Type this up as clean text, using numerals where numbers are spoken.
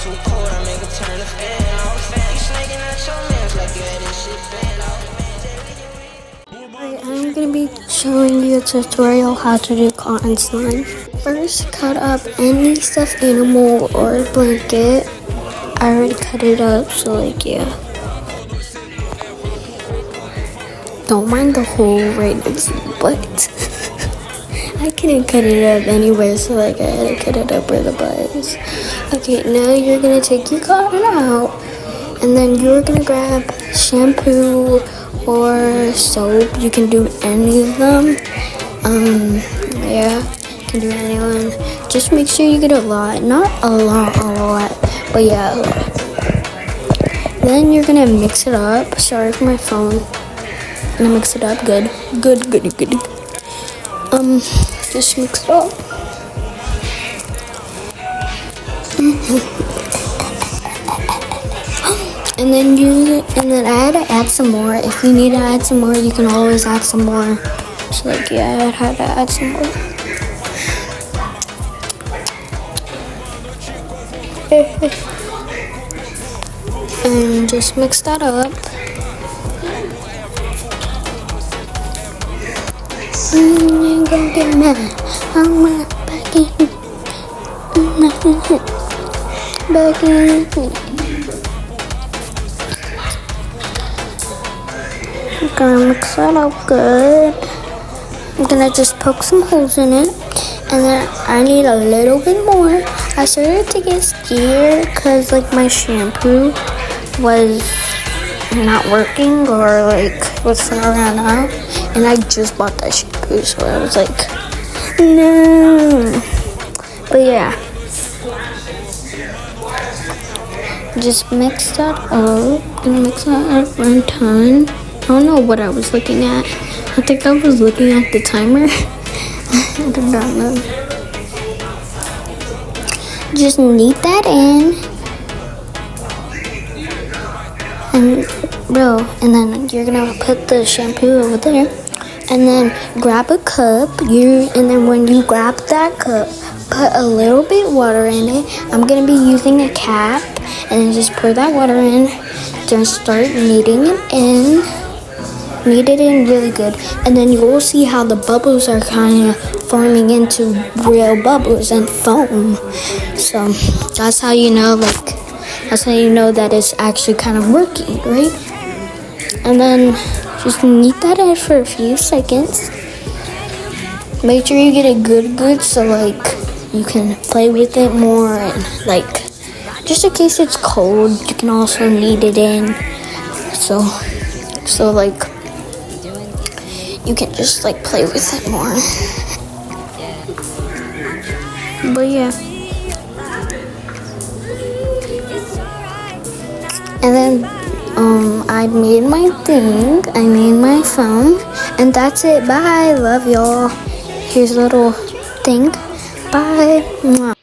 too cold, I make it turn the fan off. You snaking at your mans like you had this shit banned off. I'm gonna be showing you a tutorial how to do cotton slime. First, cut up any stuffed animal or blanket. I already cut it up, so like yeah. Don't mind the hole right next to the butt. I couldn't cut it up anywhere, so like I had to cut it up where the butt is. Okay, now you're gonna take your cotton out, and then you're gonna grab shampoo or soap. You can do any of them. Yeah, you can do anyone. Just make sure you get a lot, not a lot, but yeah, a lot. Then you're gonna mix it up. Sorry for my phone. I'm gonna mix it up. Good. Just mix it up. And then I had to add some more. If you need to add some more, you can always add some more. So like yeah, I had to add some more. And just mix that up. You gon' get mad. I'm not back in. Back in. I'm gonna mix that up good. I'm gonna just poke some holes in it. And then I need a little bit more. I started to get scared because like my shampoo was not working or like was gonna run out. And I just bought that shampoo, so I was like, no. But yeah. Just mix that up. Gonna mix that up one ton. I don't know what I was looking at. I think I was looking at the timer. I do not know. Just knead that in. And then you're gonna put the shampoo over there. And then grab a cup. And then when you grab that cup, put a little bit water in it. I'm gonna be using a cap. And then just pour that water in. Then start kneading it in. Knead it in really good. And then you will see how the bubbles are kind of forming into real bubbles and foam. So that's how you know, that it's actually kind of working, right? And then just knead that in for a few seconds. Make sure you get it good so like you can play with it more and like just in case it's cold, you can also knead it in. So like you can just like play with it more. But yeah. And then I made my thing. I made my phone. And that's it. Bye. Love y'all. Here's a little thing. Bye. Mwah.